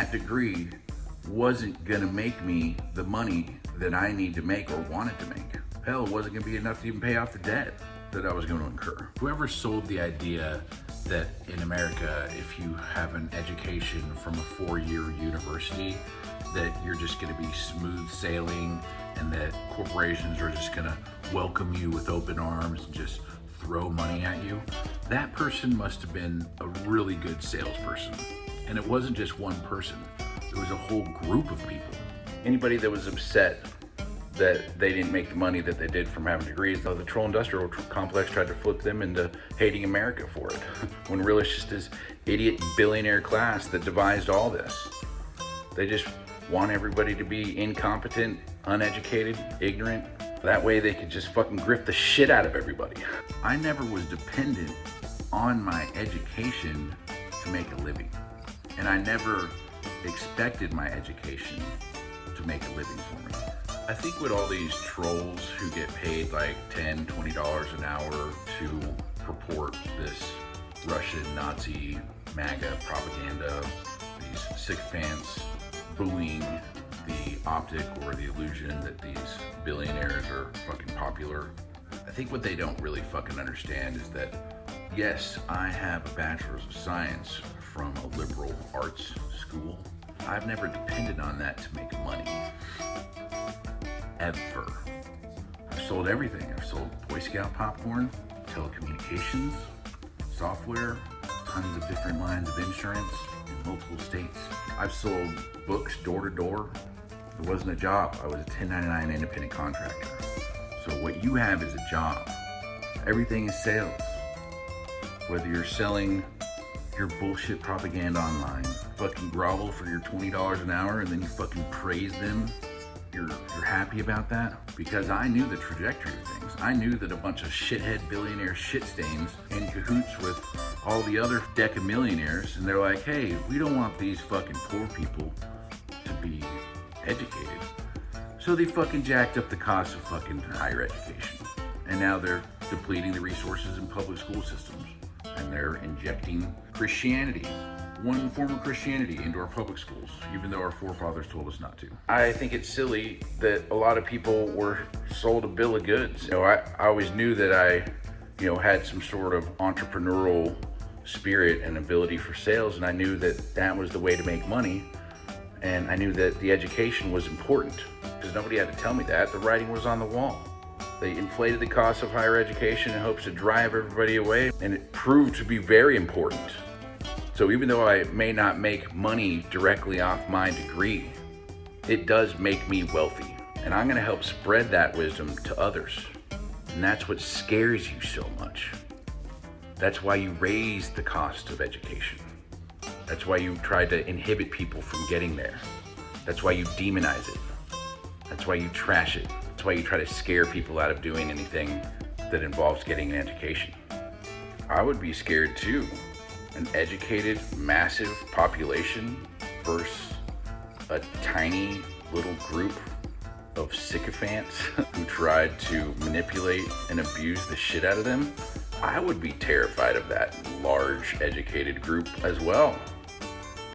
that degree wasn't gonna make me the money that I need to make or wanted to make. Hell, it wasn't gonna be enough to even pay off the debt that I was gonna incur. Whoever sold the idea that in America, if you have an education from a 4-year university, that you're just gonna be smooth sailing and that corporations are just gonna welcome you with open arms and just throw money at you, that person must have been a really good salesperson. And it wasn't just one person, it was a whole group of people. Anybody that was upset that they didn't make the money that they did from having degrees, the troll industrial complex tried to flip them into hating America for it. When really it's just this idiot billionaire class that devised all this. They just want everybody to be incompetent, uneducated, ignorant. That way they could just fucking grift the shit out of everybody. I never was dependent on my education to make a living. And I never expected my education to make a living for me. I think with all these trolls who get paid like $10, $20 an hour to purport this Russian Nazi MAGA propaganda, these sycophants buoying the optic or the illusion that these billionaires are fucking popular. I think what they don't really fucking understand is that, yes, I have a bachelor's of science from a liberal arts school. I've never depended on that to make money. Ever. I've sold everything. I've sold Boy Scout popcorn, telecommunications, software, tons of different lines of insurance in multiple states. I've sold books door to door. It wasn't a job. I was a 1099 independent contractor. So what you have is a job. Everything is sales. Whether you're selling your bullshit propaganda online, fucking grovel for your $20 an hour and then you fucking praise them, you're happy about that? Because I knew the trajectory of things. I knew that a bunch of shithead billionaire shit stains in cahoots with all the other decamillionaires, and they're like, hey, we don't want these fucking poor people to be educated. So they fucking jacked up the cost of fucking higher education. And now they're depleting the resources in public school systems. And they're injecting Christianity, one form of Christianity, into our public schools, even though our forefathers told us not to. I think it's silly that a lot of people were sold a bill of goods. You know, I always knew that I, had some sort of entrepreneurial spirit and ability for sales, and I knew that that was the way to make money. And I knew that the education was important, because nobody had to tell me that. The writing was on the wall. They inflated the cost of higher education in hopes to drive everybody away, and it proved to be very important. So even though I may not make money directly off my degree, it does make me wealthy. And I'm gonna help spread that wisdom to others. And that's what scares you so much. That's why you raise the cost of education. That's why you try to inhibit people from getting there. That's why you demonize it. That's why you trash it. That's why you try to scare people out of doing anything that involves getting an education. I would be scared too. An educated, massive population versus a tiny little group of sycophants who tried to manipulate and abuse the shit out of them. I would be terrified of that large educated group as well.